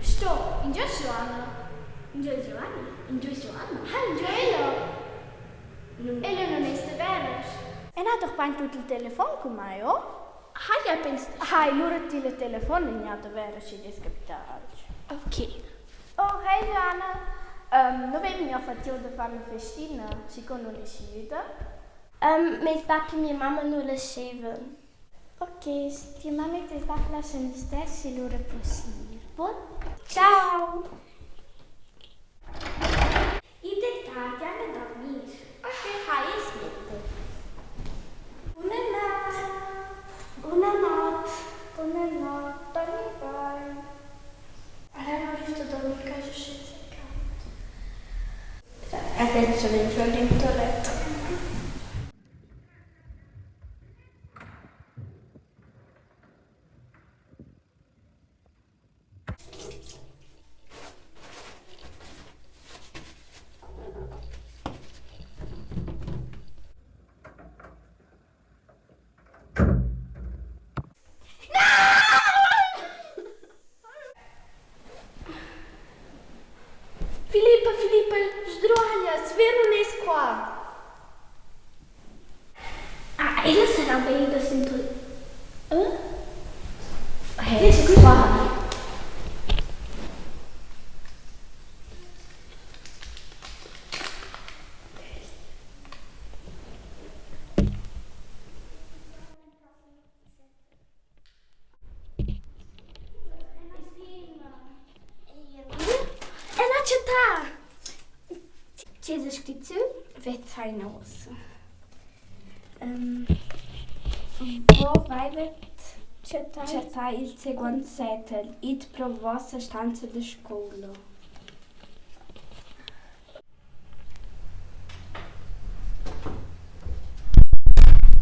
Sto, in giù Joanna. In giù Joanna? In giù Joanna? Ah, in giù Elo. Elo non è vero. En had toch bijna tot de telefoon komen, hoor? Hai pensato? Hai, lura il telefono in had vero se je capitaal. Ok. Oh, hey Joanna. Nu ben je fatto de fare una festina, secondo le scelte. Mijn papa en mijn mama nu le scheven. Ok, ti mamma e ti papà lasciano gli stessi loro possibili. Buon? Ciao. I dettagli hanno da dormire. Ok, hai smetto. Buonanotte, dormi bene. Allora non riesco a dormire in casa senza gatto. Adesso dentro il letto. Filipa, sdrualha, se vê no Scuol. Ah, ele será bem do cinto. Hã? É Scuol. É na città. C'è scritto? Vezzai nos. Wo weivet città il secondo setel, id pro vostra stanza di scuola.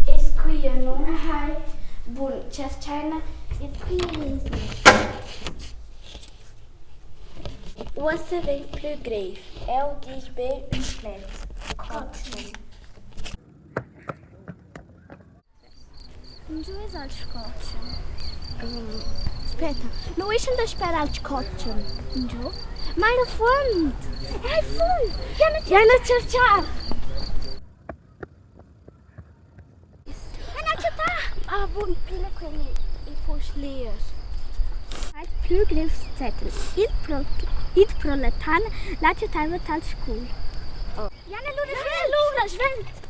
Es qui non hai bun cercena il qui. Você vem pro grave. Eu diz bem inglês. Cotton. Onde é o scotch? Aspetta, não é onde espera o scotch. Onde? Mas no fundo. É fundo. Já na cercar. Já na bom, pila quelli e pus ler. Hai plugriffszettel. Id proletan, la città va tal Scuol. Ja, Luna, svent!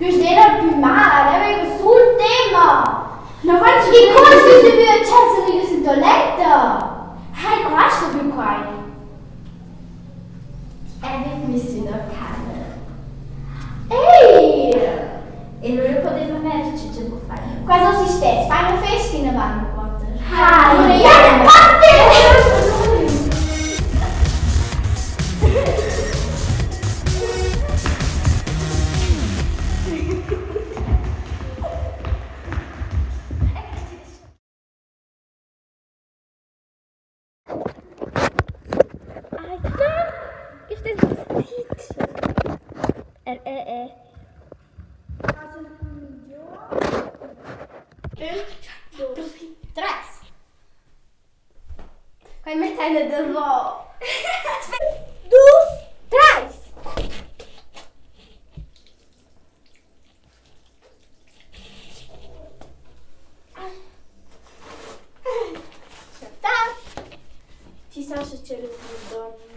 Dus dit had prima, dat heb ik zo'n thema. Nou wat je die kost dus de weer chance die is toilette. Hij kost er weer kwai. En ik mis je nog kamer. Ehi! E non poteva merci ce può fare. Cosa si stessa? Fai una festina vanno Potter. Ah, non Potter! Tres. Vai mettendo de vo. Dos, três. Tá. Ci sa se ce le dormi.